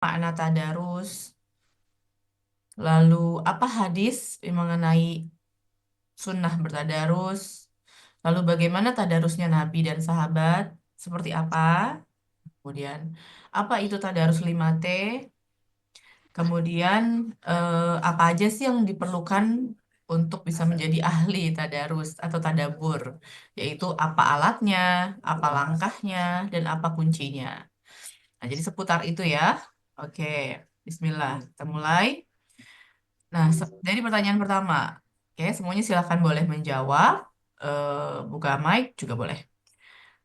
makna tadarus, lalu apa hadis mengenai sunnah bertadarus, lalu bagaimana tadarusnya Nabi dan sahabat, seperti apa, kemudian apa itu tadarus 5T, kemudian apa aja sih yang diperlukan untuk bisa menjadi ahli tadarus atau tadabur, yaitu apa alatnya, apa langkahnya, dan apa kuncinya. Nah, jadi seputar itu ya. Oke, Bismillah, kita mulai. Nah, dari pertanyaan pertama, oke, semuanya silakan boleh menjawab. Buka mic juga boleh.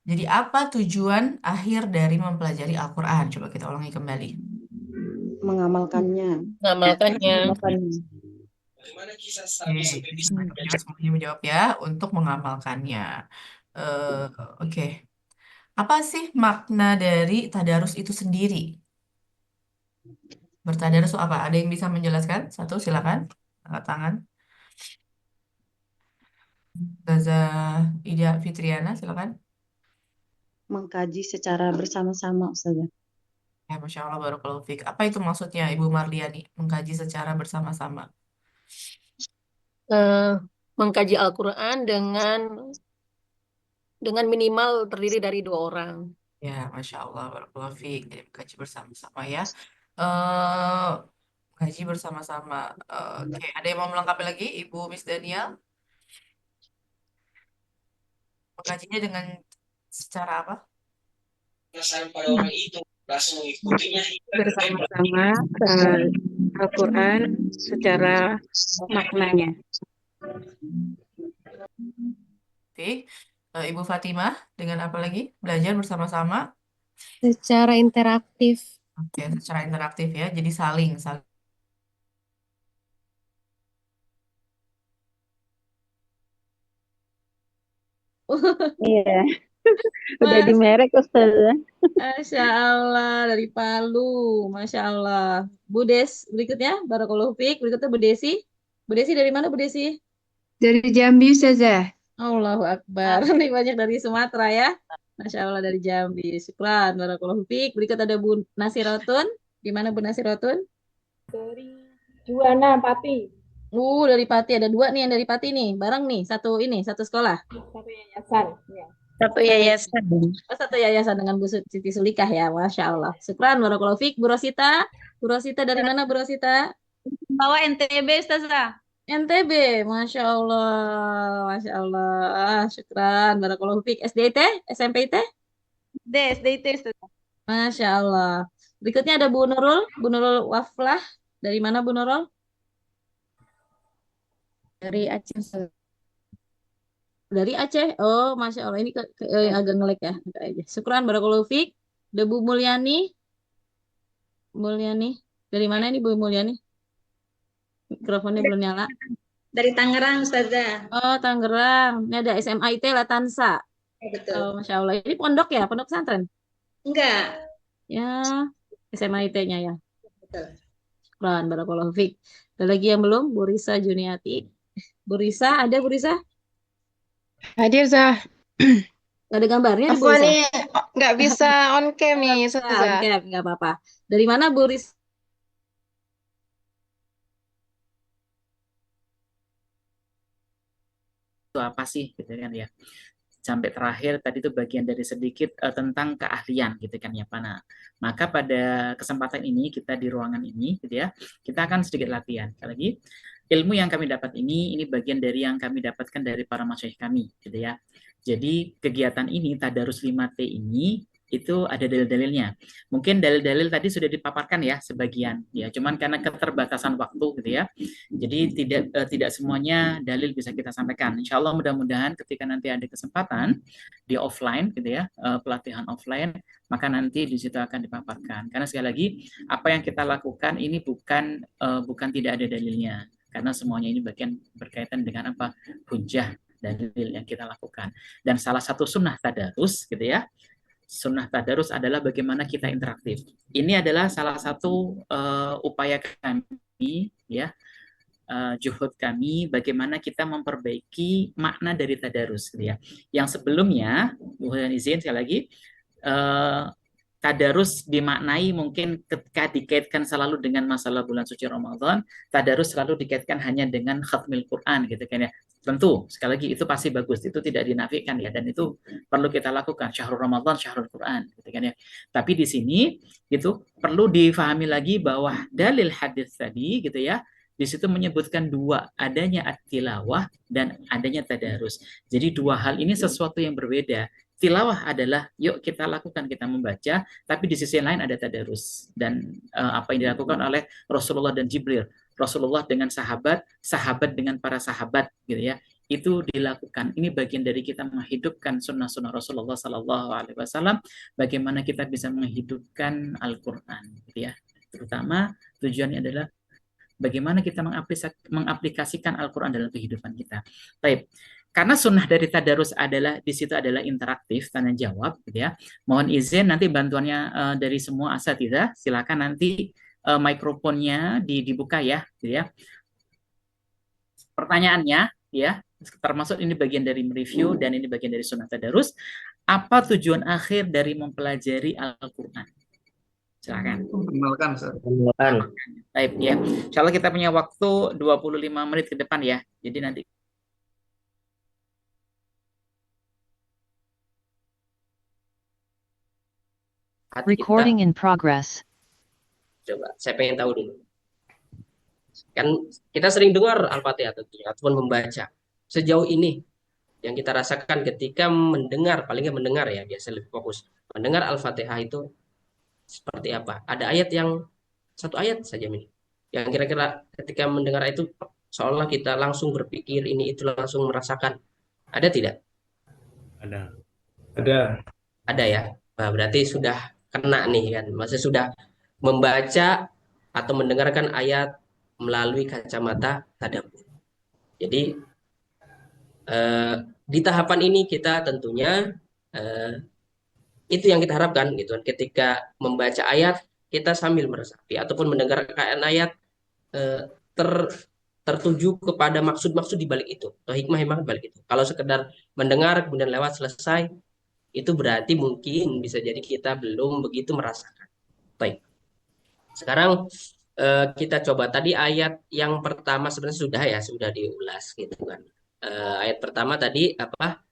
Jadi, apa tujuan akhir dari mempelajari Al-Quran? Coba kita ulangi kembali. Mengamalkannya. Mengamalkannya. Mengamalkannya. Oke, jadi menjawab, semuanya menjawab ya untuk mengamalkannya. Eh, oke, apa sih makna dari tadarus itu sendiri? Bertadarus itu apa? Ada yang bisa menjelaskan? Satu, silakan. Angkat tangan. Gaza Ida Fitriana, silakan. Mengkaji secara bersama-sama, Ustazah. Ya, Masya Allah, Barakallahu Fik. Apa itu maksudnya, Ibu Marliani? Mengkaji secara bersama-sama. eh, Mengkaji Al-Quran dengan minimal terdiri dari 2 orang. Ya, Masya Allah, Barakallahu Fik. Jadi, mengkaji bersama-sama ya. eh Mengkaji bersama-sama. Oke, ada yang mau melengkapi lagi, Ibu Miss Daniel? Mengkajinya dengan secara apa? Bersama-sama eh, Al-Quran secara maknanya. Oke. Ibu Fatimah, dengan apa lagi? Belajar bersama-sama. Secara interaktif. Oke, secara interaktif ya. Jadi saling, saling. Iya, udah di Mas, merek Ustazah. Masya Allah dari Palu, Masya Allah. Bu Des, berikutnya Barakallahu Fik. Berikutnya Bu Desi. Bu Desi dari mana Bu Desi? Dari Jambi Ustazah. Allahu Akbar. Ini banyak dari Sumatera ya. Masya Allah dari Jambi. Syukran, Barakallahu Fik. Berikut ada Bu Nasirotun. Di mana Bu Nasirotun? Juana Pati, Dari Pati ada dua nih yang dari Pati nih. Bareng nih, satu ini, satu sekolah. satu yayasan. Ya. Satu Satu yayasan. satu yayasan dengan Bu Siti Sulikah ya, Masya Allah. Syukran, Barakallahu Fik. Bu Rosita. Bu Rosita dari mana Bu Rosita? Bawa NTB Ustazah. NTB, Masya Allah, Masya Allah. Syukran, Barakallahu Fik. SDIT, SMP IT, SDIT Ustazah. Masya Allah. Berikutnya ada Bu Nurul Waflah. Dari mana Bu Nurul? Dari Aceh. Ustaz. Dari Aceh. Oh, Masya Allah. Ini agak ngelek ya. Agak aja. Syukran, Barakallahu Fik. Ada Bu Mulyani. Mulyani. Dari mana ini Bu Mulyani? Mikrofonnya belum nyala. Dari Tangerang Ustazah. Oh, Tangerang. Ini ada SMIT Latansa. Ya, betul. Oh, Masya Allah. Ini pondok ya? Pondok pesantren? Enggak. Ya, SMIT-nya ya. Betul. Syukran, Barakallahu Fik. Ada lagi yang belum? Bu Risa Juniati. Bu Risa, ada Bu Risa? Hadir Zah. Nggak ada gambarnya nih Bu Apa Risa? nih nggak bisa on cam nih Oke, Ustazah. nggak apa-apa. Dari mana Bu Risa? Itu apa sih gitu kan ya, sampai terakhir tadi itu bagian dari sedikit tentang keahlian gitu kan ya Pak. Nah, maka pada kesempatan ini kita di ruangan ini gitu ya, kita akan sedikit latihan. Sekali lagi, ilmu yang kami dapat ini bagian dari yang kami dapatkan dari para masyayikh kami gitu ya. Jadi kegiatan ini Tadarus 5T ini itu ada dalil-dalilnya. Mungkin dalil-dalil tadi sudah dipaparkan ya sebagian ya, cuman karena keterbatasan waktu gitu ya. Jadi tidak semuanya dalil bisa kita sampaikan. Insya Allah mudah-mudahan ketika nanti ada kesempatan di offline gitu ya, pelatihan offline, maka nanti di situ akan dipaparkan. Karena sekali lagi apa yang kita lakukan ini bukan tidak ada dalilnya, karena semuanya ini bagian berkaitan dengan apa, hujah dalil yang kita lakukan. Dan salah satu sunnah tadarus gitu ya, sunnah tadarus adalah bagaimana kita interaktif. Ini adalah salah satu upaya kami ya, juhud kami bagaimana kita memperbaiki makna dari tadarus gitu ya. Yang sebelumnya, mohon izin sekali lagi, uh, tadarus dimaknai mungkin ketika dikaitkan selalu dengan masalah bulan suci Ramadan, tadarus selalu dikaitkan hanya dengan khatmil Quran gitu kan ya. Tentu sekali lagi itu pasti bagus, itu tidak dinafikan ya, dan itu perlu kita lakukan, syahrul Ramadan syahrul Quran gitu kan ya. Tapi di sini gitu perlu difahami lagi bahwa dalil hadis tadi gitu ya, di situ menyebutkan dua, adanya at-tilawah dan adanya tadarus. Jadi dua hal ini sesuatu yang berbeda. Tilawah adalah yuk kita lakukan, kita membaca, tapi di sisi lain ada tadarus, dan apa yang dilakukan oleh Rasulullah dan Jibril, Rasulullah dengan sahabat, sahabat dengan para sahabat gitu ya, itu dilakukan. Ini bagian dari kita menghidupkan sunnah-sunnah Rasulullah Sallallahu Alaihi Wasallam, bagaimana kita bisa menghidupkan Al-Quran gitu ya. Terutama tujuannya adalah bagaimana kita mengaplikasikan Al-Quran dalam kehidupan kita. Baik. Karena sunnah dari tadarus adalah di situ adalah interaktif, tanya jawab gitu ya. Mohon izin nanti bantuannya dari semua asatidzah, silakan nanti mikrofonnya dibuka ya gitu ya. Pertanyaannya ya, termasuk ini bagian dari mereview dan ini bagian dari sunnah tadarus. Apa tujuan akhir dari mempelajari Al-Quran? Silakan. Mengenalkan, Ustaz. Baik ya. Insyaallah kita punya waktu 25 menit ke depan ya. Jadi nanti Recording in progress. Coba, saya pengen tahu dulu. Kan kita sering dengar Al-Fatihah tentunya, ataupun membaca. Sejauh ini yang kita rasakan ketika mendengar, palingnya mendengar ya, biasa lebih fokus. Mendengar Al-Fatihah itu seperti apa? Ada ayat yang, satu ayat saja ini, yang kira-kira ketika mendengar itu seolah kita langsung berpikir ini itu, langsung merasakan. Ada tidak? Ada. Ada ya. Nah, berarti sudah kena nih kan. Maksudnya sudah membaca atau mendengarkan ayat melalui kacamata tadabbur. Jadi di tahapan ini kita tentunya itu yang kita harapkan gitu kan. Ketika membaca ayat kita sambil meresapi ataupun mendengarkan ayat tertuju kepada maksud-maksud di balik itu atau hikmah-hikmah di balik itu. Kalau sekedar mendengar kemudian lewat selesai, itu berarti mungkin bisa jadi kita belum begitu merasakan. Baik. Sekarang kita coba tadi ayat yang pertama sebenarnya sudah diulas gitu kan. Ayat pertama tadi apa?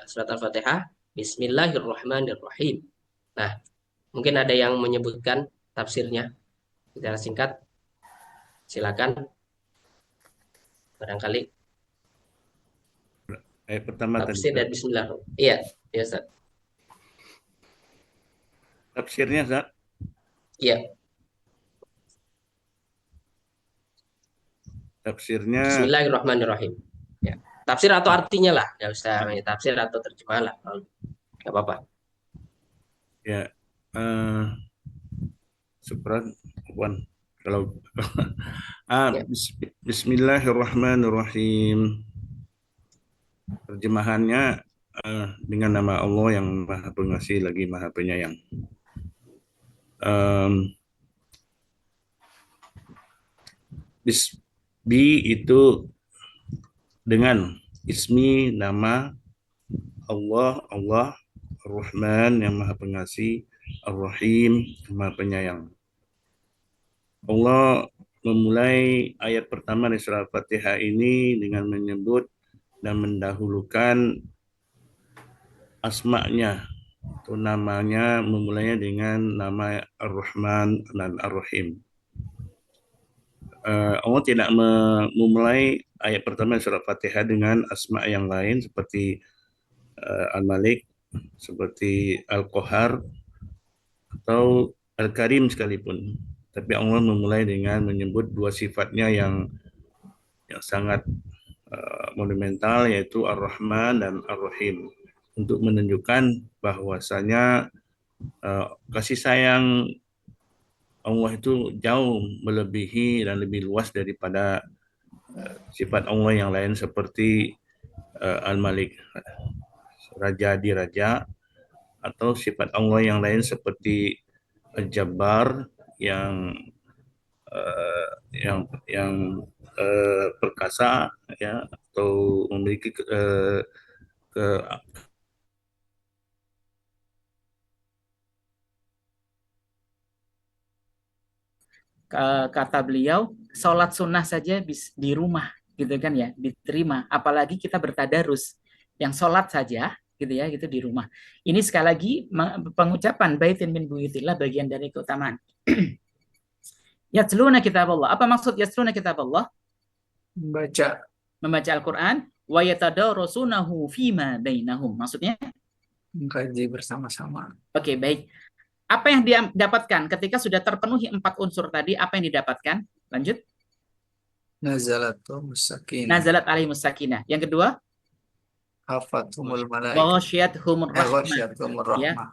Surat Al-Fatihah, Bismillahirrahmanirrahim. Nah, mungkin ada yang menyebutkan tafsirnya secara singkat. Silakan. Barangkali Ayat pertama tafsir tadi. dan Bismillah. Iya, Ustaz. Tafsirnya, Ustaz? Iya. Tafsirnya Bismillahirrahmanirrahim. Ya. Tafsir atau artinya lah, ya usah tafsir atau terjemah lah, nggak apa-apa. ya Syukran, Wan. Kalau Bismillahirrahmanirrahim. Terjemahannya dengan nama Allah yang Maha Pengasih lagi Maha Penyayang. Bi itu dengan, ismi nama, Allah, Ar-Rahman yang Maha Pengasih, Ar-Rahim yang Maha Penyayang. Allah memulai ayat pertama di surah Al-Fatihah ini dengan menyebut dan mendahulukan asma'nya atau namanya, memulainya dengan nama Ar-Rahman dan Ar-Rahim. Allah tidak memulai ayat pertama surah Fatihah dengan asma yang lain seperti Al-Malik, seperti Al-Qahar atau Al-Karim sekalipun. Tapi Allah memulai dengan menyebut dua sifatnya yang sangat monumental, yaitu Ar-Rahman dan Ar-Rahim, untuk menunjukkan bahwasanya kasih sayang Allah itu jauh melebihi dan lebih luas daripada sifat Allah yang lain seperti Al-Malik, Raja di Raja, atau sifat Allah yang lain seperti Al-Jabbar yang perkasa ya, atau memiliki kata beliau, sholat sunnah saja di rumah, gitu kan ya, diterima. Apalagi kita bertadarus, yang sholat saja, gitu ya, gitu di rumah. Ini sekali lagi pengucapan baitin min buyutillah bagian dari keutamaan. Yatluna kitab Allah. Apa maksud yatluna kitab Allah? Membaca Al-Quran. Wa yatadarasunahu fima bainahum. Maksudnya? Mengkaji bersama-sama. Oke, baik. Apa yang dia dapatkan ketika sudah terpenuhi 4 unsur tadi? Apa yang didapatkan? Lanjut. Nazalatul sakinah. Nazalat alaihimus sakinah. Yang kedua? Hafathumul malaikah. Ghasyiyatuhumur rahmah. Ghasyiyatuhumur Ya. rahmah.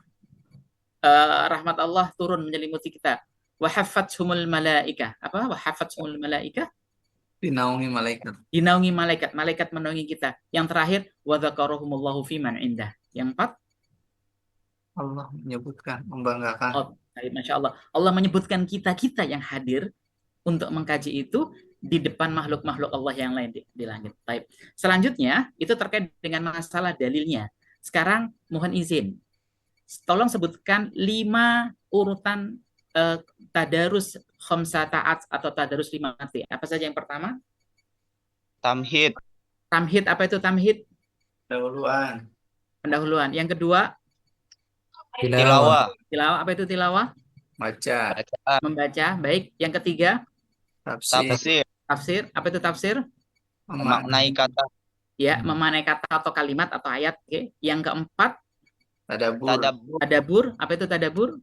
Rahmat Allah turun menyelimuti kita. Wa hafathumul malaikah. Apa? Wa hafathumul malaikah. Dinaungi malaikat. Dinaungi malaikat. Malaikat menaungi kita. Yang terakhir, wa dzakarahumullahu fiman indah. Yang 4, Allah menyebutkan, membanggakan. oh, Masya Allah. Allah menyebutkan kita-kita yang hadir untuk mengkaji itu di depan makhluk-makhluk Allah yang lain di langit. Baik. Selanjutnya, itu terkait dengan masalah dalilnya. Sekarang, mohon izin. Tolong sebutkan 5 urutan tadarus khamsa ta'at atau tadarus 5T. Apa saja yang pertama? Tamhid. Tamhid, apa itu tamhid? Pendahuluan. Pendahuluan. Yang kedua? Tilawah. Tilawah, apa itu tilawah? Baca. Membaca, baik. Yang ketiga? Tafsir. Tafsir, apa itu tafsir? Memaknai kata. Ya, memaknai kata atau kalimat atau ayat. Oke. Yang keempat? Tadabur. Tadabur, apa itu tadabur?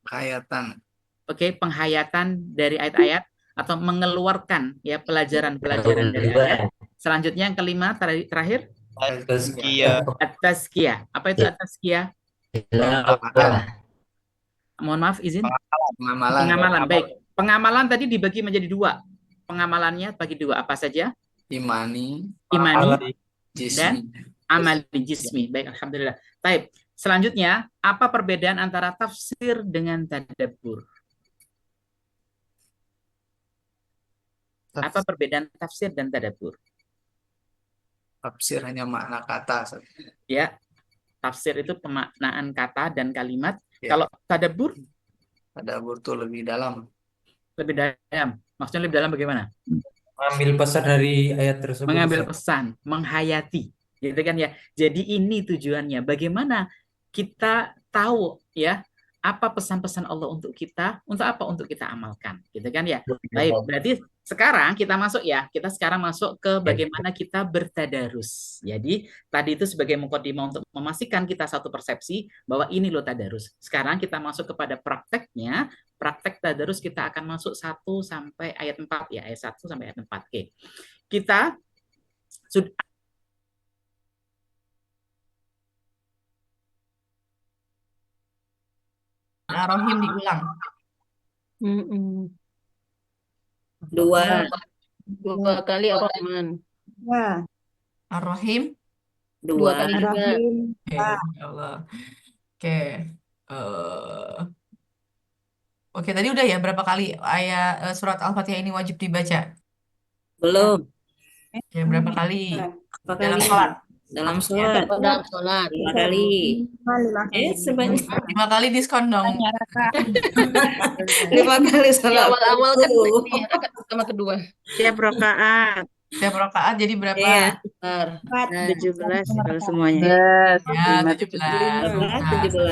Penghayatan. Oke, penghayatan dari ayat-ayat atau mengeluarkan ya pelajaran-pelajaran dari ayat. Selanjutnya yang kelima terakhir? Tazkiyah. At-tazkiyah. Apa itu at-tazkiyah? Mohon maaf izin. Pengamalan. Baik. Pengamalan tadi dibagi menjadi 2. Pengamalannya bagi 2. Apa saja? Imani Jismi dan amali jismi. Baik, alhamdulillah. Baik. Selanjutnya, apa perbedaan antara tafsir dengan tadabbur? Apa perbedaan tafsir dan tadabbur? Tafsir hanya makna kata. Ya, tafsir itu pemaknaan kata dan kalimat. Ya. Kalau tadabbur? Tadabbur itu lebih dalam. Lebih dalam. Maksudnya lebih dalam bagaimana? Mengambil pesan dari ayat tersebut. Mengambil pesan, menghayati, gitu kan ya. Jadi ini tujuannya. Bagaimana kita tahu ya apa pesan-pesan Allah untuk kita, untuk apa? Untuk kita amalkan, gitu kan ya. Baik, berarti sekarang kita masuk ya. Kita sekarang masuk ke bagaimana kita bertadarus. Jadi tadi itu sebagai mukadimah untuk memastikan kita satu persepsi bahwa ini loh tadarus. Sekarang kita masuk kepada prakteknya. Praktek tadarus kita akan masuk 1 sampai ayat 4 ya, ayat 1 sampai ayat 4. Oke. Kita sudah Ar-Rahim diulang. 2 kali Ar-Rahman. Ar-Rahim 2 kali juga. Oke, Masya Allah. Oke. Oke, tadi udah ya berapa kali ayat surat Al-Fatihah ini wajib dibaca? Belum. Oke, berapa kali? Berapa Dalam kali? sholat? Dalam sholat. Dalam sholat. 5 kali. Sebanyak 5 kali diskon dong. 5 kali sholat. Awal-awal kan ini rakaat pertama kedua. Tiap rakaat. Tiap rakaat jadi berapa? Iya. 17 kalau semuanya. Ya, 17. 17.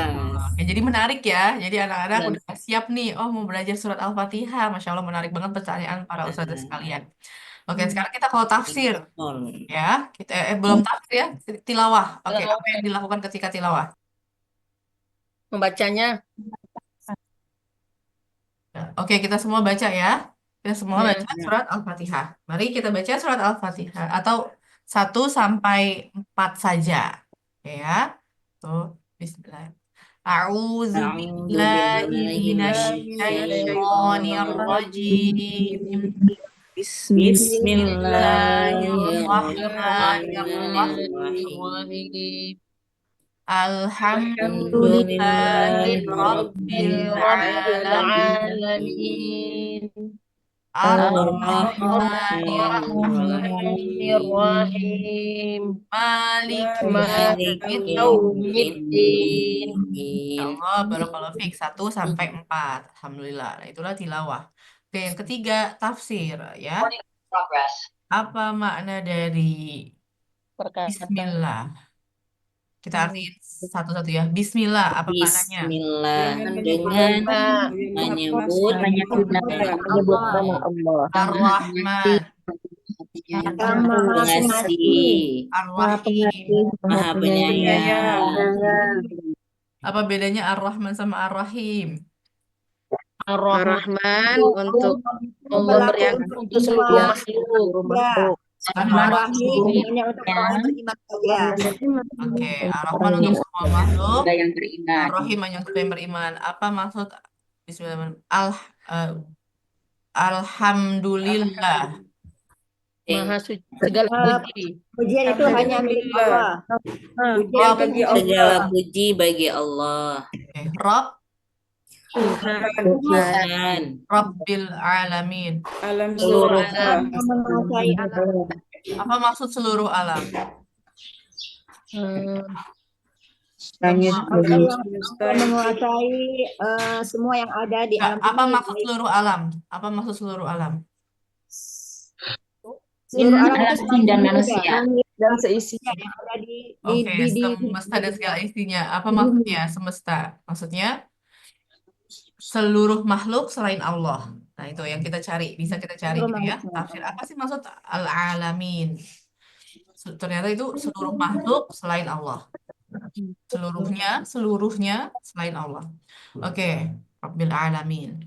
Oke, jadi menarik ya. Jadi anak-anak udah siap nih. Oh, mau belajar surat Al-Fatihah. Masya Allah, menarik banget pertanyaan para ustazah sekalian. Oke, sekarang kita kalau tafsir. Ya, kita belum tafsir ya. Tilawah. Oke, apa yang dilakukan ketika tilawah? Membacanya. Oke, kita semua baca ya. Kita semua baca surat Al-Fatihah. Mari kita baca surat Al-Fatihah. Atau 1 sampai 4 saja. Oke ya. Tuh, bismillah. A'udzu billahi minasyaitonir rajim. Bismillahirrahmanirrahim. Alhamdulillahi rabbil alamin. Ar-Rahmanir-Rahim. Maliki yaumiddin. Allah, barakallahu fiik. 1 sampai 4. Alhamdulillah. Nah, itulah tilawah. Oke, yang ketiga tafsir ya. Apa makna dari Bismillah? Kita artiin satu-satu ya. Bismillah, apa maknanya? Bismillah dengan menyebut nama Allah. Ar-Rahman, Maha Pengasih, Ar-Rahim. Maha Penyayang. Apa bedanya Ar-Rahman sama Ar-Rahim? Ar-Rahman untuk memberiakan Untuk seluruh makhluk. Ar-Rahim hanya untuk orang beriman saja. Oke, Ar-Rahman untuk semua makhluk, Ada yang beriman. Ar-Rahim hanya untuk yang beriman. Apa maksud Bismillahirrahmanirrahim? Alhamdulillah. Maha suci segala puji. Pujian itu hanya milik Allah. Rob, Segala puji bagi Allah. Oke, Rob, Tuhan Rabbil Alamin. seluruh alam. Menguasai alam. Apa maksud seluruh alam? Langit Semua- menguasai semua yang ada di alam Apa ini. maksud seluruh alam? Apa maksud seluruh alam? Seluruh alam Alam itu jin dan juga. manusia. Langit dan seisinya yang ada di Oke, semesta dan segala isinya. Apa maksudnya semesta? Maksudnya seluruh makhluk selain Allah. Nah, itu yang kita cari. Bisa kita cari gitu ya. Tafsir apa sih maksud al-alamin? Ternyata itu seluruh makhluk selain Allah. Seluruhnya selain Allah. Oke, Rabbil alamin.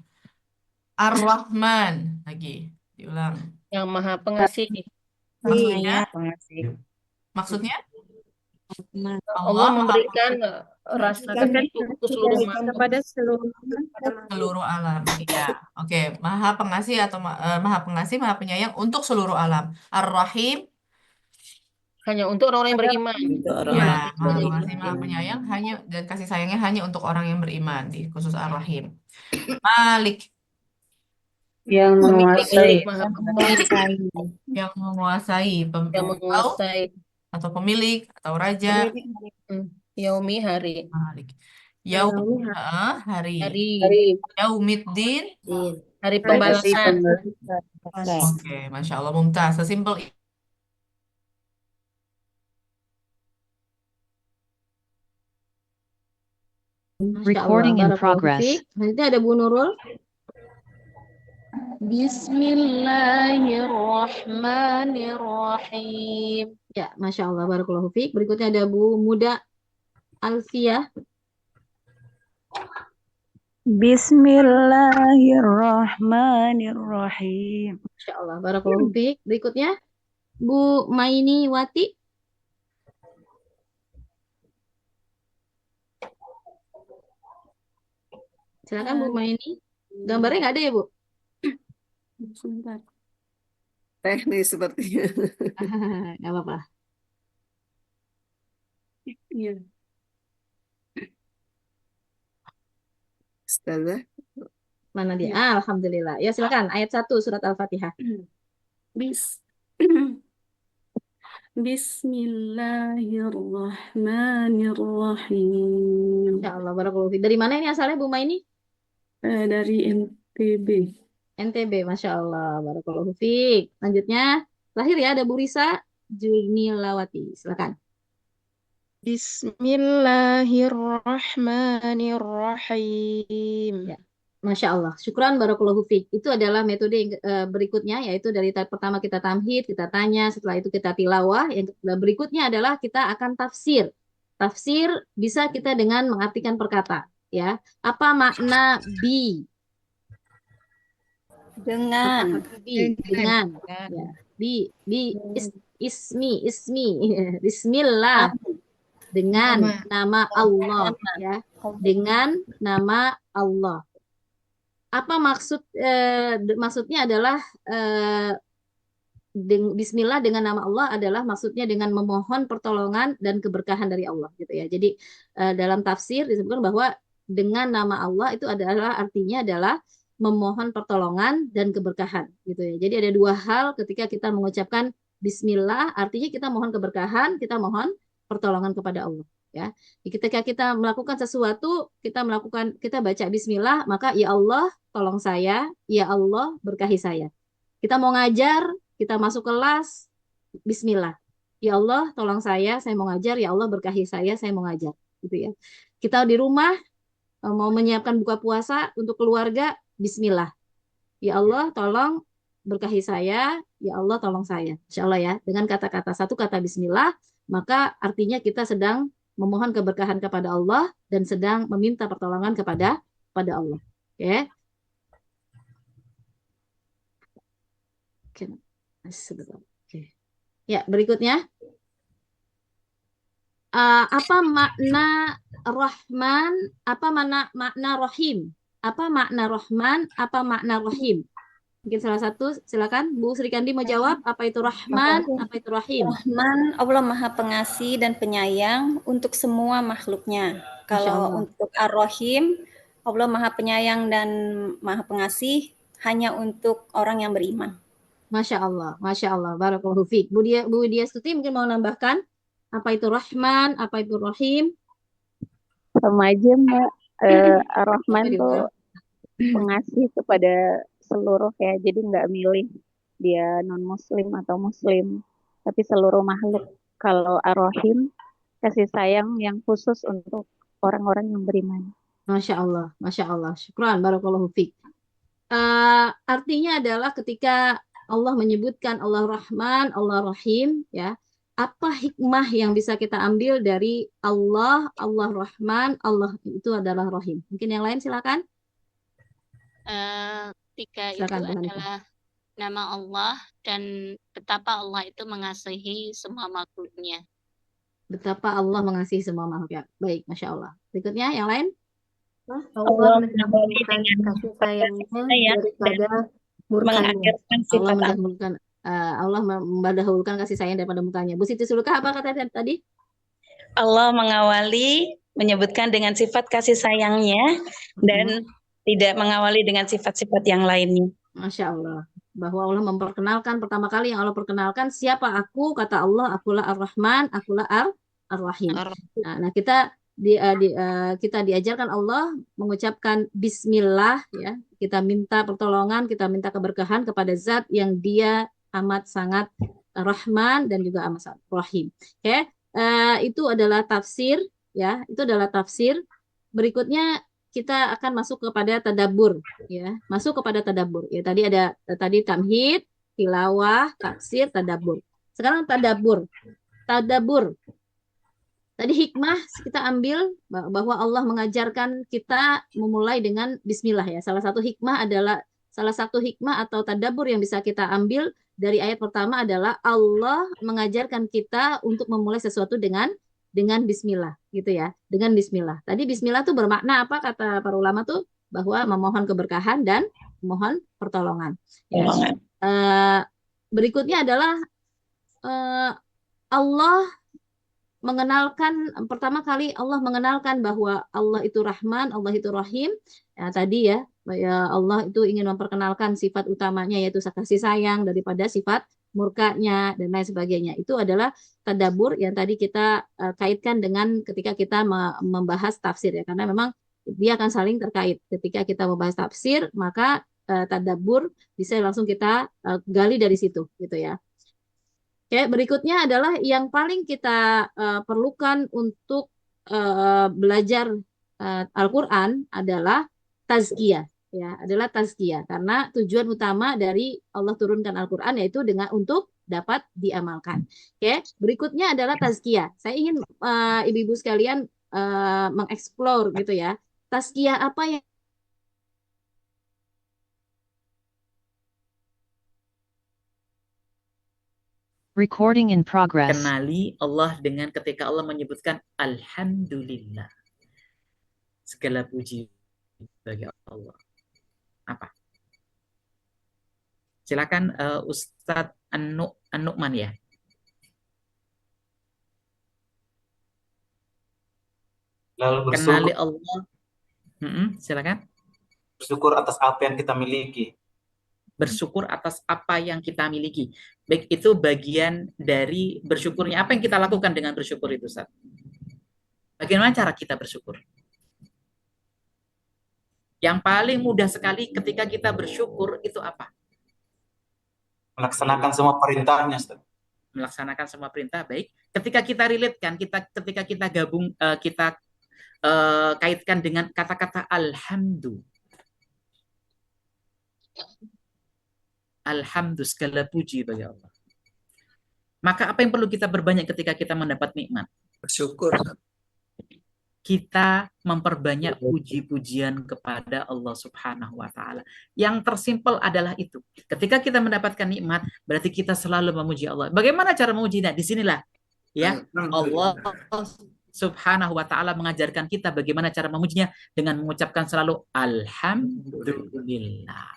Ar-Rahman lagi diulang. Yang Maha Pengasih. Maksudnya? Pengasih. Maksudnya? Allah memberikan rasa kecukupan untuk seluruh makhluk. Kepada seluruh Seluruh alam. Iya. Oke, Maha Pengasih atau Maha Pengasih, Maha Penyayang untuk seluruh alam. Ar-Rahim, Hanya untuk orang-orang yang beriman. ya, Maha Pengasih, Maha Penyayang hanya dan kasih sayangnya hanya untuk orang yang beriman di khusus Ar-Rahim. Malik, yang Pemilik, Maha Pemilik, yang menguasai, yang menguasai atau pemilik atau raja. yaumi hari. Malik. Yaum, hari. Yaumiddin. Hari pembalasan. Oke, Masya Allah, mumtaz. Sesimpel Recording in progress. Nanti ada Bu Nurul. Bismillahirrahmanirrahim. Ya, Masya Allah, barakallahu fiik. Berikutnya ada Bu Muda Alfiah. Bismillahirrahmanirrahim. Masya Allah, barakallahu fiik. Berikutnya Bu Maini Wati. Silakan Bu Maini. Gambarnya nggak ada ya, Bu? Sebentar. Teknis sepertinya. Nggak apa-apa. Iya. Ustazah. Mana dia? Alhamdulillah. Ya, silakan. Ayat 1 surat Al-Fatihah. Bismillahirrahmanirrahim. Ya Allah, barakallahu fiik. Dari mana ini asalnya Bu Maini? Dari NTB. NTB, Masya Allah, barakallahu fiik. Selanjutnya, terakhir ya ada Bu Risa Jurnilawati. Silakan. Bismillahirrahmanirrahim. Ya. Masya Allah, syukran barakallahu fiik. Itu adalah metode yang berikutnya, yaitu dari tahap pertama kita tamhid, kita tanya, setelah itu kita tilawah. Yang berikutnya adalah kita akan tafsir. Tafsir bisa kita dengan mengartikan perkata. Ya, apa makna bi? Dengan. Dengan. Ya. Ismi. Bismillah. Dengan nama Allah. Ya. Dengan nama Allah. Apa maksudnya adalah Bismillah dengan nama Allah adalah maksudnya dengan memohon pertolongan dan keberkahan dari Allah gitu ya. Jadi dalam tafsir disebutkan bahwa dengan nama Allah itu adalah artinya adalah memohon pertolongan dan keberkahan gitu ya. Jadi ada dua hal ketika kita mengucapkan Bismillah, artinya kita mohon keberkahan, kita mohon pertolongan kepada Allah ya. Ketika kita melakukan sesuatu, kita baca bismillah, maka ya Allah tolong saya, ya Allah berkahi saya. Kita mau ngajar, kita masuk kelas, bismillah. Ya Allah tolong saya mau ngajar, ya Allah berkahi saya mau ngajar, gitu ya. Kita di rumah mau menyiapkan buka puasa untuk keluarga, bismillah. Ya Allah tolong berkahi saya, ya Allah tolong saya. Insya Allah ya, dengan kata-kata satu kata bismillah, maka artinya kita sedang memohon keberkahan kepada Allah dan sedang meminta pertolongan kepada Allah. Oke. Oke. Ya, berikutnya. Apa makna Rahman? Apa makna Rahim? Apa makna Rahman? Apa makna Rahim? Mungkin salah satu, silakan Bu Sri Kandi mau jawab. Apa itu Rahman? Apa itu Rahim? Rahman, Allah Maha Pengasih dan Penyayang untuk semua makhluknya. Kalau untuk Ar-Rahim, Allah Maha Penyayang dan Maha Pengasih hanya untuk orang yang beriman. Masya Allah, Barakallahu fiik. Bu Dia Stuti mungkin mau nambahkan apa itu Rahman, apa itu Rahim? Sama aja Mbak. Ar-Rahman tuh pengasih kepada seluruh ya, jadi nggak milih dia non muslim atau muslim, tapi seluruh makhluk. Kalau Ar-Rahim kasih sayang yang khusus untuk orang-orang yang beriman. Masya Allah, syukran, barakallahu fiik. Artinya adalah ketika Allah menyebutkan Allah Rahman, Allah Rahim, ya, apa hikmah yang bisa kita ambil dari Allah Rahman, Allah itu adalah Rahim? Mungkin yang lain silakan. Ketika Silakan, itu adalah nama Allah dan betapa Allah itu mengasihi semua makhluknya. Betapa Allah mengasihi semua makhluknya. Baik, Masya Allah. Berikutnya yang lain. Allah mendahulukan kasih sayangnya daripada murkanya. Allah mendahulukan kasih sayang daripada murkanya. Bu Siti Sulukah, apa kata tadi? Allah mengawali menyebutkan dengan sifat kasih sayangnya dan tidak mengawali dengan sifat-sifat yang lainnya. Masya Allah. Bahwa Allah memperkenalkan, pertama kali yang Allah perkenalkan, siapa aku? Kata Allah, akulah Ar-Rahman, akulah Ar-Rahim. Nah, kita diajarkan Allah mengucapkan bismillah, ya. Kita minta pertolongan, kita minta keberkahan kepada zat yang dia amat sangat Rahman dan juga amat sangat Rahim. Oke. Itu adalah tafsir, ya. Itu adalah tafsir. Berikutnya kita akan masuk kepada tadabbur, ya. Masuk kepada tadabbur. Ya, tadi tamhid, tilawah, tafsir, tadabbur. Sekarang tadabbur. Tadi hikmah kita ambil bahwa Allah mengajarkan kita memulai dengan bismillah, ya. Salah satu hikmah atau tadabbur yang bisa kita ambil dari ayat pertama adalah Allah mengajarkan kita untuk memulai sesuatu dengan bismillah, gitu ya. Dengan bismillah. Tadi bismillah tuh bermakna apa, kata para ulama tuh? Bahwa memohon keberkahan dan memohon pertolongan. Ya. Berikutnya adalah Allah mengenalkan, pertama kali Allah mengenalkan bahwa Allah itu Rahman, Allah itu Rahim. Ya, tadi ya Allah itu ingin memperkenalkan sifat utamanya yaitu kasih sayang daripada sifat murkanya dan lain sebagainya. Itu adalah tadabbur yang tadi kita kaitkan dengan ketika kita membahas tafsir, ya, karena memang dia akan saling terkait. Ketika kita membahas tafsir, maka tadabbur bisa langsung kita gali dari situ, gitu ya. Oke, berikutnya adalah yang paling kita perlukan untuk belajar Al-Quran adalah tazkiyah, ya, adalah tazkiyah, karena tujuan utama dari Allah turunkan Al-Quran yaitu untuk dapat diamalkan. Oke, berikutnya adalah tazkiyah. Saya ingin ibu-ibu sekalian mengeksplor, gitu ya, tazkiyah apa yang Recording in progress. Kenali Allah dengan ketika Allah menyebutkan Alhamdulillah. Segala puji bagi Allah. Apa? Silakan Ustadz An-Nu'man, ya. Lalu Kenali Allah. Silakan. Bersyukur atas apa yang kita miliki. Bersyukur atas apa yang kita miliki. Baik, itu bagian dari bersyukurnya. Apa yang kita lakukan dengan bersyukur itu, Ustaz? Bagaimana cara kita bersyukur? Yang paling mudah sekali ketika kita bersyukur itu apa? Melaksanakan semua perintahnya, Ustaz. Melaksanakan semua perintah, baik. Ketika kita relate-kan, ketika kita gabung, kita kaitkan dengan kata-kata alhamdulillah. Alhamdulillah, segala puji bagi Allah. Maka apa yang perlu kita berbanyak ketika kita mendapat nikmat? Bersyukur. Kita memperbanyak puji-pujian kepada Allah Subhanahu wa Ta'ala. Yang tersimpel adalah itu. Ketika kita mendapatkan nikmat, berarti kita selalu memuji Allah. Bagaimana cara memujinya? Disinilah ya Allah Subhanahu wa Ta'ala mengajarkan kita bagaimana cara memujinya dengan mengucapkan selalu alhamdulillah.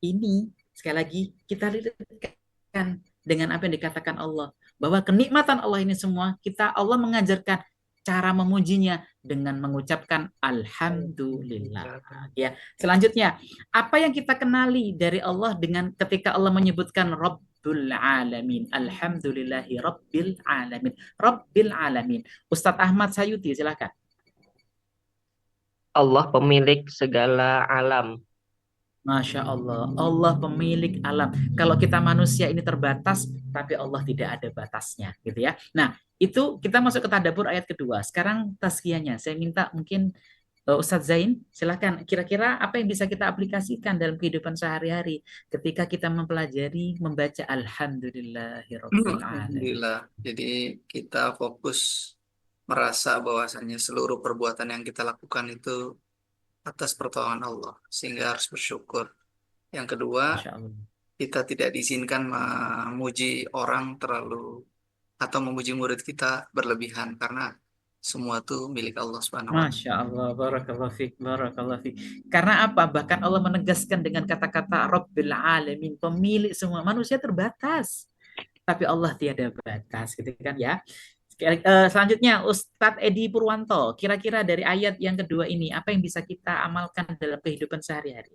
Ini sekali lagi kita lihatkan dengan apa yang dikatakan Allah, bahwa kenikmatan Allah ini semua Allah mengajarkan cara memujinya dengan mengucapkan alhamdulillah. Ya, selanjutnya, apa yang kita kenali dari Allah dengan ketika Allah menyebutkan Rabbul Alamin, alhamdulillahi Rabbil Alamin, Rabbil Alamin. Ustadz Ahmad Sayuti, silakan. Allah pemilik segala alam. Masya Allah, Allah pemilik alam. Kalau kita manusia ini terbatas, tapi Allah tidak ada batasnya, gitu ya. Nah, itu kita masuk ke tadabbur ayat kedua. Sekarang tazkiyahnya, saya minta mungkin Ustadz Zain, silakan. Kira-kira apa yang bisa kita aplikasikan dalam kehidupan sehari-hari ketika kita mempelajari membaca Alhamdulillahirabbil alamin. Alhamdulillah. Jadi kita fokus merasa bahwasannya seluruh perbuatan yang kita lakukan itu atas pertolongan Allah, sehingga harus bersyukur. Yang kedua, kita tidak diizinkan memuji orang terlalu atau memuji murid kita berlebihan, karena semua itu milik Allah Subhanahu wa Ta'ala. Masya Allah, barakallahu fiik, barakallahu fiik. Karena apa? Bahkan Allah menegaskan dengan kata-kata Rabbil Alamin, pemilik semua. Manusia terbatas, tapi Allah tiada batas, gitu kan ya. Selanjutnya Ustadz Edi Purwanto, kira-kira dari ayat yang kedua ini apa yang bisa kita amalkan dalam kehidupan sehari-hari?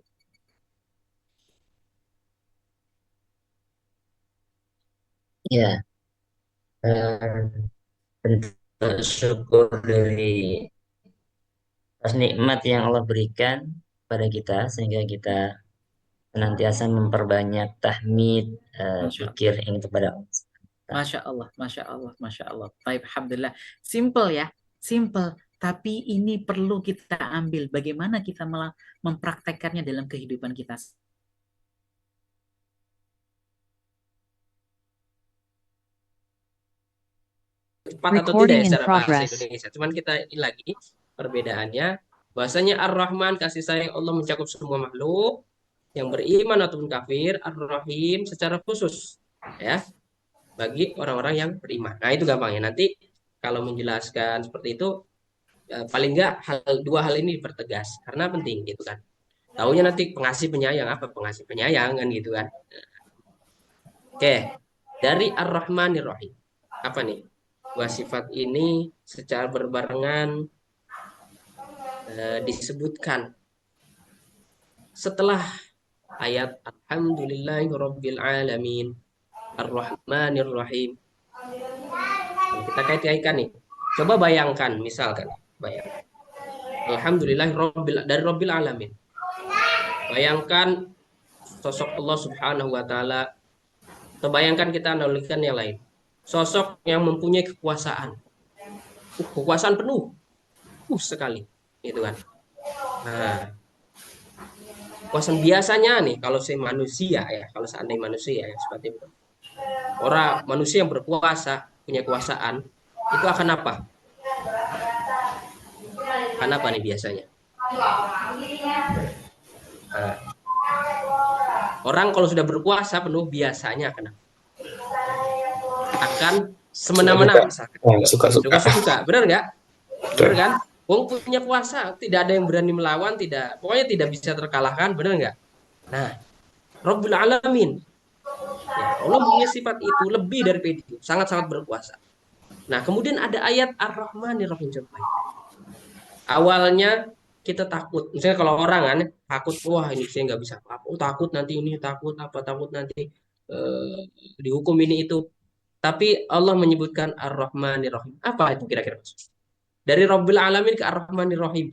Ya, bentuk syukur dari atas nikmat yang Allah berikan pada kita, sehingga kita senantiasa memperbanyak tahmid, zikir ini kepada Allah. Masya Allah, Masya Allah, Masya Allah. Baik, alhamdulillah. Simple ya, simple. Tapi ini perlu kita ambil. Bagaimana kita mempraktekkannya dalam kehidupan kita. Cepat atau tidak ya secara bahasa Indonesia. Cuman kita ini lagi perbedaannya. Bahasanya Ar-Rahman, kasih sayang Allah mencakup semua makhluk. Yang beriman ataupun kafir. Ar-Rahim secara khusus. Ya. Bagi orang-orang yang beriman. Nah, itu gampangnya. Nanti kalau menjelaskan seperti itu, paling enggak dua hal ini dipertegas karena penting gitu kan. Taunya nanti pengasih penyayang, apa pengasih penyayang kan gitu kan. Oke, dari Ar-Rahmanir Rahim. Apa nih? Dua sifat ini secara berbarengan disebutkan setelah ayat Alhamdulillahirabbil alamin Ar-Rahmanir Rahim. Kita kait-kaitkan nih. Coba bayangkan, misalkan, dari Rabbil Alamin. Bayangkan sosok Allah Subhanahu wa Ta'ala. Atau bayangkan kita analogikan yang lain. Sosok yang mempunyai kekuasaan. Kekuasaan penuh. Sekali. Gitu kan. Nah, kekuasaan biasanya nih, kalau saya manusia ya, kalau seandainya manusia ya, seperti itu. Orang manusia yang berkuasa, punya kekuasaan, itu akan apa? Akan apa nih biasanya? Nah, orang kalau sudah berkuasa penuh biasanya akan semena-mena, suka-suka, benar nggak? Benar kan? Wong punya kuasa, tidak ada yang berani melawan, pokoknya tidak bisa terkalahkan, benar nggak? Nah, Rabbul Alamin. Ya, Allah punya sifat itu lebih dari itu, sangat-sangat berkuasa. Nah, kemudian ada ayat Ar-Rahmanir Rahim. Awalnya kita takut, misalnya kalau orang kan takut, wah ini saya nggak bisa apa-apa, takut nanti ini, takut nanti dihukum ini itu. Tapi Allah menyebutkan Ar-Rahmanir Rahim. Apa itu kira-kira? Dari Rabbil Alamin ke Ar-Rahmanir Rahim.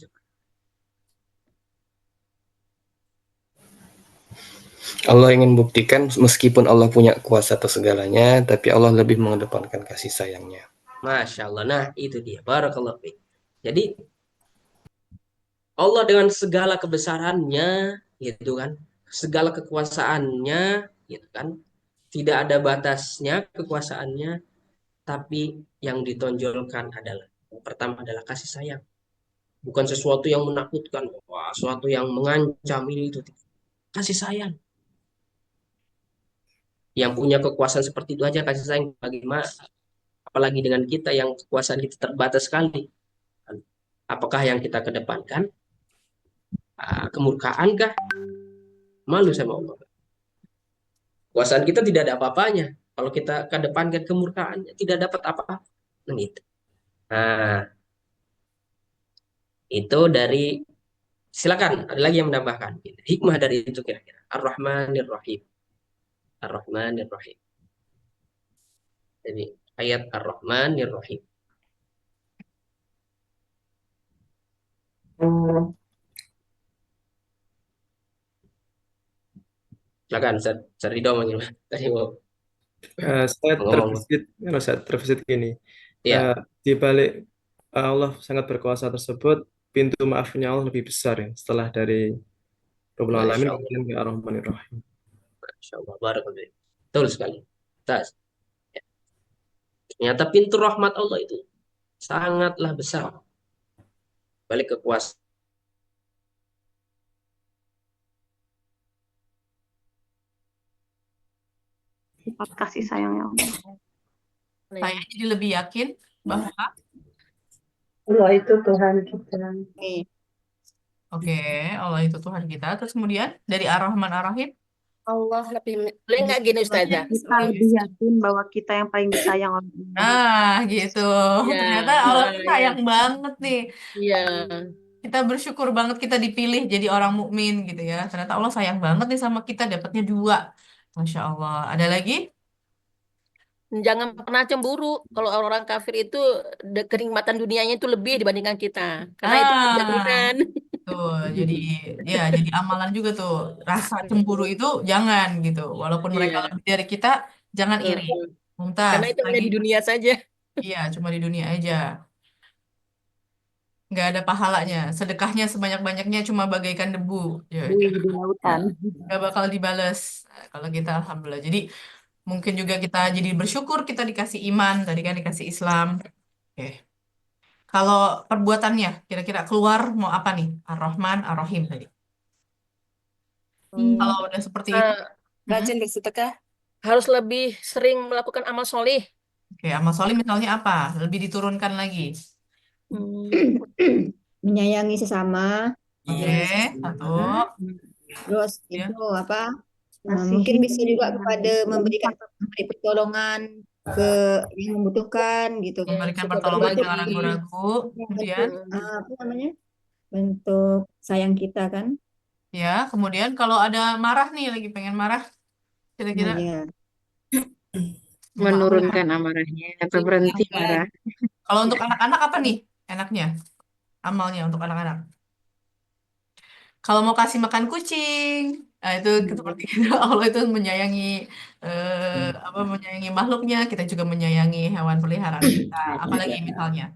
Allah ingin buktikan meskipun Allah punya kuasa atas segalanya, tapi Allah lebih mengedepankan kasih sayangnya. Masya Allah. Nah, itu dia. Barakallahu fiik. Jadi Allah dengan segala kebesarannya, gitu kan, segala kekuasaannya, gitu kan, tidak ada batasnya kekuasaannya, tapi yang ditonjolkan adalah yang pertama adalah kasih sayang, bukan sesuatu yang menakutkan, wah, sesuatu yang mengancam ini itu, kasih sayang. Yang punya kekuasaan seperti itu aja kasih sayang, bagaimana apalagi dengan kita yang kekuasaan kita terbatas sekali. Apakah yang kita kedepankan kemurkaan kah? Malu sama Allah. Kekuasaan kita tidak ada apa-apanya. Kalau kita kedepankan kemurkaannya, tidak dapat apa-apa. Gitu. Nah, itu dari, silakan, ada lagi yang menambahkan. Hikmah dari itu kira-kira. Ar-Rahmanir Rahim. Ar-Rahmanir Rahim. Jadi, ayat Ar-Rahmanir Rahim. Silakan, Ustaz Ridho manggil. Tadi mau Saya ngomong. terbesit gini. Ya. Di balik Allah sangat berkuasa tersebut, pintu maafnya Allah lebih besar ya, setelah dari Rabbul Masya Alamin Allah. kemudian ke Ar-Rahmanir Rahim. Masya Allah. Barakallahu. Betul sekali. Tas. Ya. Ternyata pintu rahmat Allah itu sangatlah besar. Balik kekuasaan. Sifat kasih sayangnya Allah. Saya jadi lebih yakin bahwa Allah itu Tuhan kita. oke, Allah itu Tuhan kita. Terus kemudian dari Ar-Rahman Ar-Rahim, Allah lebih, boleh nggak gini Ustazah? Kita lebih yakin bahwa kita yang paling disayang oleh Allah. nah gitu. Ya, Ternyata Allah tuh ya. sayang banget nih. Iya. Kita bersyukur banget kita dipilih jadi orang mukmin gitu ya. Ternyata Allah sayang banget nih sama kita, dapatnya 2. Masya Allah. Ada lagi? Jangan pernah cemburu. Kalau orang kafir itu kenikmatan dunianya itu lebih dibandingkan kita. Karena itu jaminan. Tuh, jadi ya jadi amalan juga tuh. Rasa cemburu itu jangan gitu. Walaupun mereka Iya. lebih dari kita, jangan iri. Mumtaz, Karena itu hanya lagi. di dunia saja. Iya, cuma di dunia aja. Nggak ada pahalanya. Sedekahnya sebanyak-banyaknya cuma bagaikan debu. Ya, Buih di lautan. nggak bakal dibales. Nah, kalau kita alhamdulillah. Jadi mungkin juga kita jadi bersyukur kita dikasih iman, tadi kan dikasih Islam. Oke. Kalau perbuatannya kira-kira keluar mau apa nih? Ar-Rahman, Ar-Rahim tadi. Kalau udah seperti itu, Rajin bersedekah. Harus lebih sering melakukan amal solih. oke, amal soleh misalnya apa? Lebih diturunkan lagi. Menyayangi sesama. Oke, 1. Terus Ya. itu apa? Mungkin bisa juga kepada memberi pertolongan ke yang membutuhkan gitu. Memberikan Suka pertolongan berbagi. jangan ragu-ragu. Kemudian, Apa namanya? Bentuk sayang kita kan? ya, kemudian kalau ada marah nih, lagi pengen marah, kira-kira Iya. Menurunkan amarahnya atau berhenti marah. kalau untuk anak-anak apa nih enaknya amalnya untuk anak-anak? Kalau mau kasih makan kucing, nah itu seperti itu. Allah itu menyayangi menyayangi makhluknya, kita juga menyayangi hewan peliharaan kita. Apalagi misalnya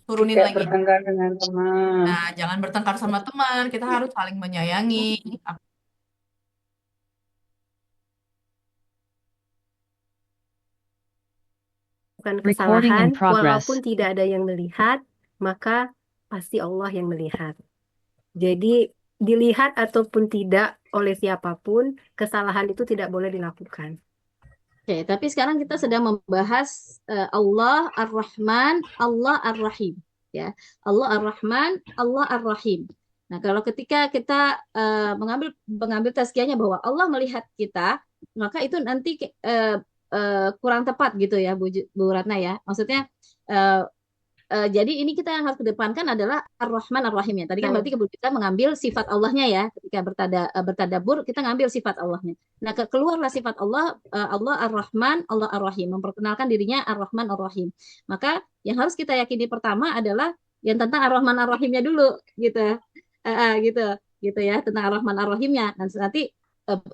turunin Tidak lagi. bertengkar dengan teman. Nah, jangan bertengkar sama teman, kita harus saling menyayangi. Bukan Recording in kesalahan, progress. walaupun tidak ada yang melihat, maka pasti Allah yang melihat. Jadi dilihat ataupun tidak oleh siapapun, kesalahan itu tidak boleh dilakukan. Oke, tapi sekarang kita sedang membahas Allah Ar-Rahman, Allah Ar-Rahim, ya. Allah Ar-Rahman, Allah Ar-Rahim. Nah, kalau ketika kita mengambil tazkiyahnya bahwa Allah melihat kita, maka itu nanti kurang tepat gitu ya, Bu Ratna ya. Maksudnya jadi ini kita yang harus kedepankan adalah Ar-Rahman Ar-Rahim ya. Tadi kan berarti kita mengambil sifat Allahnya ya. Ketika bertadabur kita ngambil sifat Allahnya. Nah, keluarlah sifat Allah, Allah Ar-Rahman, Allah Ar-Rahim, memperkenalkan dirinya Ar-Rahman Ar-Rahim. Maka yang harus kita yakini pertama adalah yang tentang Ar-Rahman Ar-Rahimnya dulu gitu. Gitu gitu ya, tentang Ar-Rahman Ar-Rahimnya. Nanti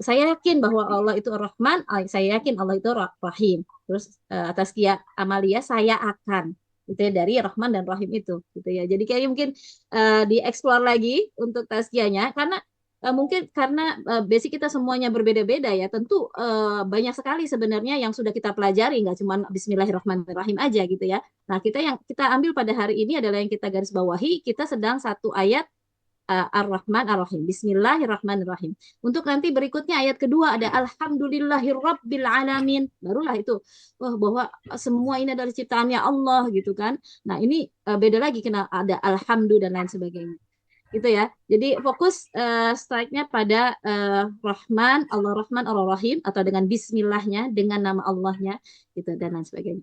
saya yakin bahwa Allah itu Ar-Rahman, saya yakin Allah itu Rahim. Terus tazkiyah amalia saya akan gitu ya, dari Rahman dan Rahim itu gitu ya. Jadi kayak mungkin dieksplor lagi untuk tazkiyahnya, karena mungkin karena basic kita semuanya berbeda-beda ya. Tentu banyak sekali sebenarnya yang sudah kita pelajari, nggak cuma Bismillahirrahmanirrahim aja gitu ya. Nah, yang kita ambil pada hari ini adalah yang kita garis bawahi, kita sedang satu ayat Ar-Rahman Ar-Rahim. Bismillahirrahmanirrahim. Untuk nanti berikutnya ayat kedua ada Alhamdulillahirabbil alamin. Barulah itu bahwa semua ini adalah ciptaannya Allah gitu kan. Nah, ini beda lagi kena ada Alhamdulillah dan lain sebagainya. Gitu ya. Jadi fokus strike-nya pada Rahman, Allah Rahman Ar-Rahim, atau dengan bismillahnya, dengan nama Allahnya gitu dan lain sebagainya.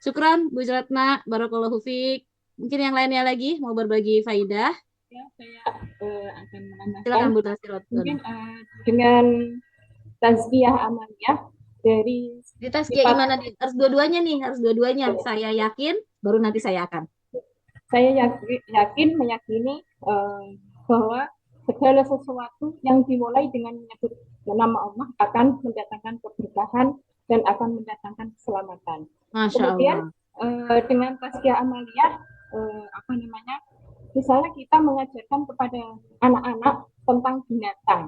Syukran Bu Ratna, barakallahu fiik. Mungkin yang lainnya lagi mau berbagi faidah. Ya, saya akan menambahkan Silakan Bu Tasirot. mungkin dengan tazkiyah amaliyah dari Di tazkiyah gimana nih? Harus dua-duanya nih, harus dua-duanya. Saya yakin, baru nanti saya akan. saya meyakini bahwa segala sesuatu yang dimulai dengan menyebut nama Allah akan mendatangkan keberkahan dan akan mendatangkan keselamatan. Masya Kemudian Allah. dengan tazkiyah amaliyah misalnya kita mengajarkan kepada anak-anak tentang binatang.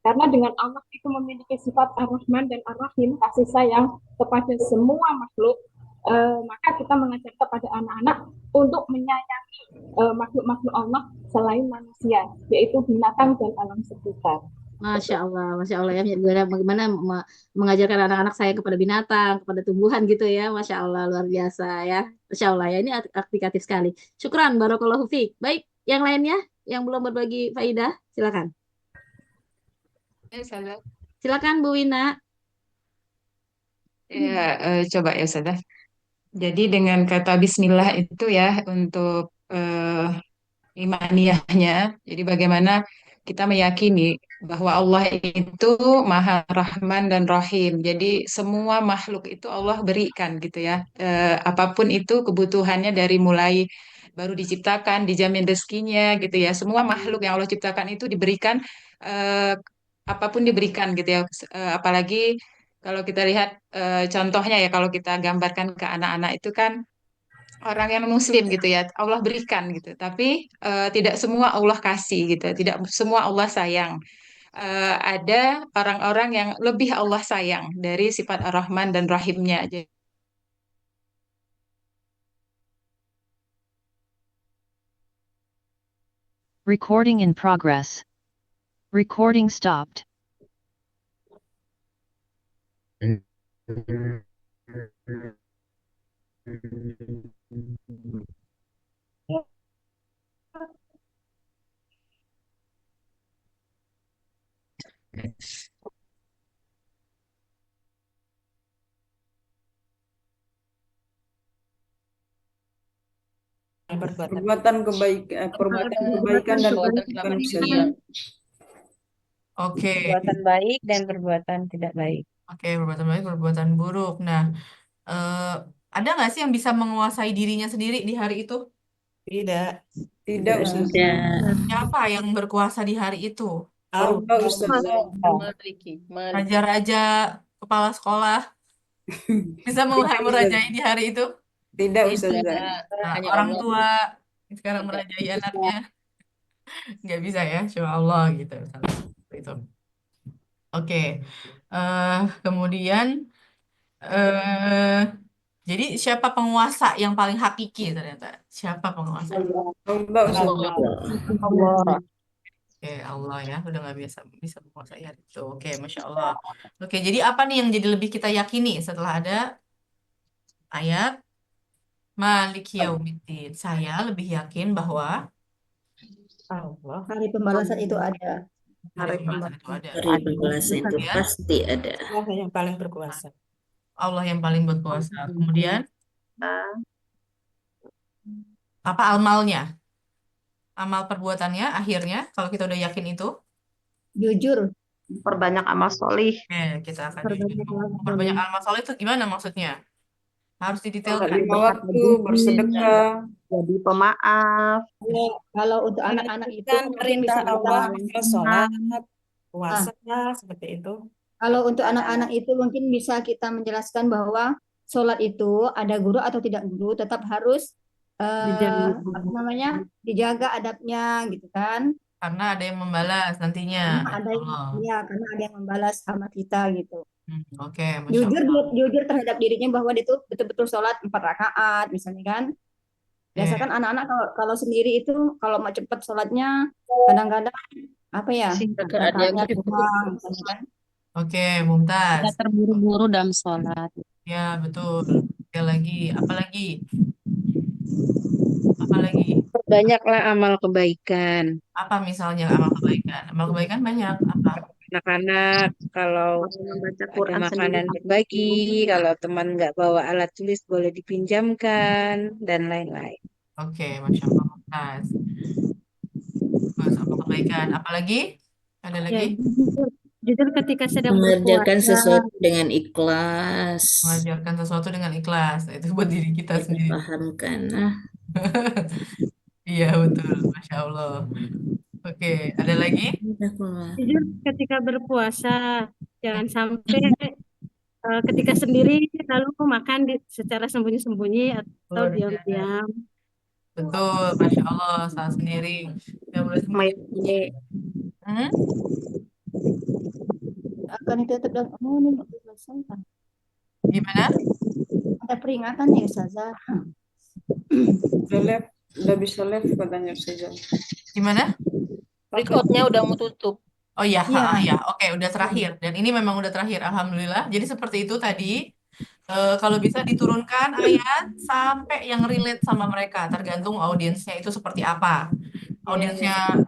Karena dengan Allah itu memiliki sifat Ar-Rahman dan Ar-Rahim, kasih sayang kepada semua makhluk, maka kita mengajar kepada anak-anak untuk menyayangi makhluk-makhluk Allah selain manusia, yaitu binatang dan alam sekitar. Masya Allah ya. Bagaimana mengajarkan anak-anak saya kepada binatang, kepada tumbuhan gitu ya. Masya Allah, luar biasa ya. Masya Allah ya, ini aplikatif sekali. Syukran, barakallahu fiik. Baik, yang lainnya yang belum berbagi faidah, silakan. Silakan Bu Wina. Ya, coba ya Ustazah. Jadi dengan kata Bismillah itu ya untuk imaniyahnya. Jadi bagaimana kita meyakini bahwa Allah itu Maha Rahman dan Rahim. Jadi semua makhluk itu Allah berikan gitu ya. Apapun itu kebutuhannya dari mulai baru diciptakan, dijamin rezekinya gitu ya. Semua makhluk yang Allah ciptakan itu diberikan apapun diberikan gitu ya. Apalagi kalau kita lihat contohnya ya, kalau kita gambarkan ke anak-anak itu kan orang yang muslim gitu ya, Allah berikan gitu, tapi tidak semua Allah kasih gitu, tidak semua Allah sayang. Ada orang-orang yang lebih Allah sayang dari sifat Ar-Rahman dan Rahimnya. Recording in progress. Recording stopped. Perbuatan kebaikan dan perbuatan saja. Oke. Perbuatan baik dan perbuatan tidak baik. Oke, perbuatan baik, perbuatan buruk. Nah, ada nggak sih yang bisa menguasai dirinya sendiri di hari itu? Tidak. Tidak, Ustazah. Siapa yang berkuasa di hari itu? Allah, Ustazah. Raja-raja, kepala sekolah bisa merajai di hari itu? Tidak, Ustazah. Nah, orang tua sekarang merajai anaknya nggak bisa ya, cuma Allah gitu. Itu. Oke. Kemudian jadi siapa penguasa yang paling hakiki ternyata? Siapa penguasa? Allah, Ustazah. Allah. Oke, Allah ya, udah nggak bisa menguasai hari itu. Oke, Masya Allah. Oke, jadi apa nih yang jadi lebih kita yakini setelah ada ayat Malik Yaumiddin? Saya lebih yakin bahwa Hari pembalasan itu ada. hari pembalasan itu ada. Hari pembalasan itu Kemudian, pasti ada. Allah yang paling berkuasa. Allah yang paling berkuasa. Kemudian apa amalnya? Amal perbuatannya akhirnya kalau kita udah yakin itu Jujur. Perbanyak amal solih. Oke, kita akan perbanyak amal soleh itu gimana maksudnya? Harus Sholat didetailkan. lima waktu, bersedekah. jadi pemaaf. Kalau untuk Karena anak-anak itu kita mungkin perintah bisa kita Allah harus sholat, Nah, puasa, seperti itu. kalau untuk anak-anak itu mungkin bisa kita menjelaskan bahwa sholat itu ada guru atau tidak guru tetap harus apa namanya dijaga adabnya gitu kan. Karena ada yang membalas nantinya. Karena ada yang Allah. ya, karena ada yang membalas sama kita gitu. Oke, Masya Jujur Allah. jujur terhadap dirinya bahwa dia tuh betul-betul sholat 4 rakaat misalnya kan. Biasa kan anak-anak kalau sendiri itu kalau mau cepat sholatnya kadang-kadang apa ya rakaatnya kurang misalnya kan. Oke, Mumtaz. Tidak terburu-buru dalam sholat. Ya, betul. Oke lagi, apa lagi? Apa lagi? Banyaklah amal kebaikan. Apa misalnya amal kebaikan? Amal kebaikan banyak. Apa? Anak-anak kalau Membaca ada Quran makanan sendiri. berbagi, kalau teman nggak bawa alat tulis boleh dipinjamkan dan lain-lain. Oke, Masya Allah, Mumtaz. Terus amal kebaikan. Apa lagi? Ada Ya, lagi? jujur ketika sedang Mengerjakan berpuasa sesuatu dengan ikhlas, Mengajarkan sesuatu dengan ikhlas. Itu buat diri kita sendiri. dipahamkan. Nah, Iya, betul. Masya Allah. Oke, ada lagi? udah keluar. jujur ketika berpuasa jangan sampai ketika sendiri lalu makan secara sembunyi-sembunyi atau diam-diam. Betul, Masya Allah, saat sendiri. Nggak boleh sembunyi. Akan itu tetap dalam ini nggak selesai kan? Gimana? Ada peringatan ya Ustazah. Udah bisa live katanya Ustazah. Gimana? Record-nya udah mau tutup. Oh iya, Iya. ya. Oke, udah terakhir. Dan ini memang udah terakhir, Alhamdulillah. Jadi seperti itu tadi. Kalau bisa diturunkan ayat sampai yang relate sama mereka, tergantung audiensnya itu seperti apa. Audiensnya